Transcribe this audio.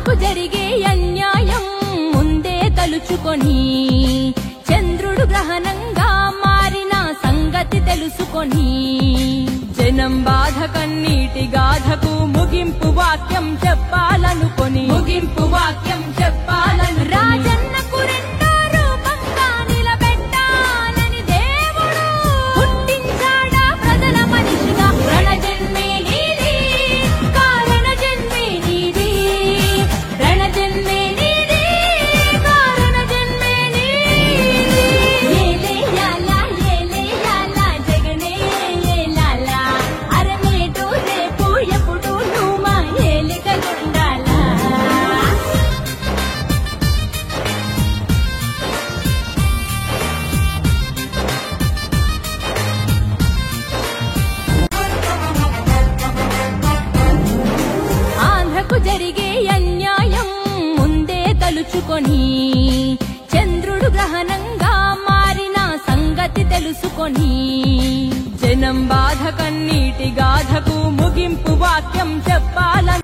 ఆంధ్రకు జరిగే అన్యాయం ముందే తలుచుకొని చంద్రుడు గ్రహణంగా మారిన సంగతి తెలుసుకొని జనం బాధ కన్నీటి గాథకు ముగింపు వాక్యం చెప్పాలనుకొని రాజన్నకు రెండో రూపంగా నిలబెట్టాలని దేవుడు పుట్టించాడా ప్రజల మనిషిగా. రణజన్మే నీది, కారణ జన్మే నీది, రణజన్మే నీది, కారణ జన్మే నీది. ఏలే యాలా జగనే ఏలాలా, అరనేటు రేపు ఎప్పుడు నువ్వు మా ఏలికలుండాలా. ఆంధ్రకు జరిగే అన్యాయం ముందే తలుచుకొని చంద్రుడు గ్రహణంగా మారిన సంగతి తెలుసుకొని జనం బాధ కన్నీటి గాథకు ముగింపు వాక్యం చెప్పాలని